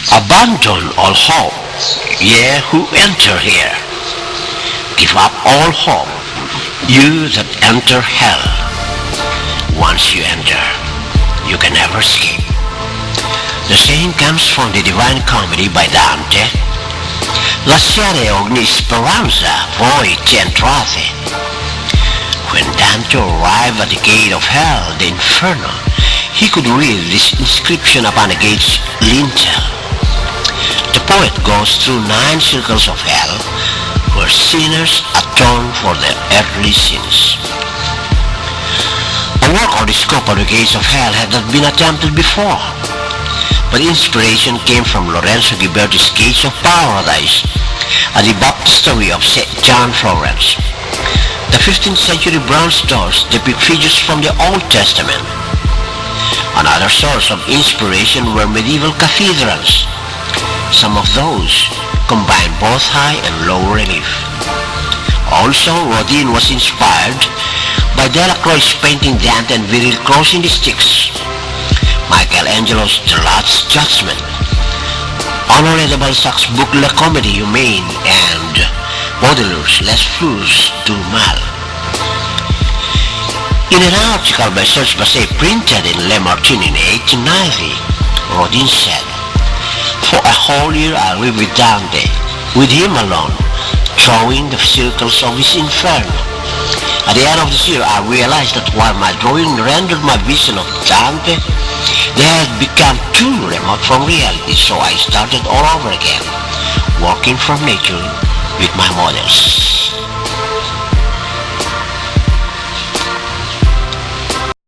Abandon all hope, ye who enter here. Give up all hope, you that enter hell. Once you enter, you can never escape. The saying comes from the Divine Comedy by Dante. Lasciare ogni speranza, voi ci entrate. When Dante arrived at the gate of hell, the inferno, he could read this inscription upon the gate's lintel. The poet goes through 9 circles of hell, where sinners atone for their earthly sins. A work or the scope of the gates of hell had not been attempted before, but inspiration came from Lorenzo Ghiberti's Gates of Paradise at the baptistery of St. John, Florence. The 15th century bronze doors depict figures from the Old Testament. Another source of inspiration were medieval cathedrals. Some of those combine both high and low relief. Also, Rodin was inspired by Delacroix's painting Dante and Virgil crossing the Styx, Michelangelo's The Last Judgment, Honoré de Balzac's book La Comédie Humaine, and Baudelaire's Les Fleurs du Mal. In an article by Serge Basset printed in Le Martin in 1890, Rodin said, "For a whole year I lived with Dante, with him alone, drawing the circles of his inferno. At the end of this year I realized that while my drawing rendered my vision of Dante, they had become too remote from reality, so I started all over again, working from nature with my models."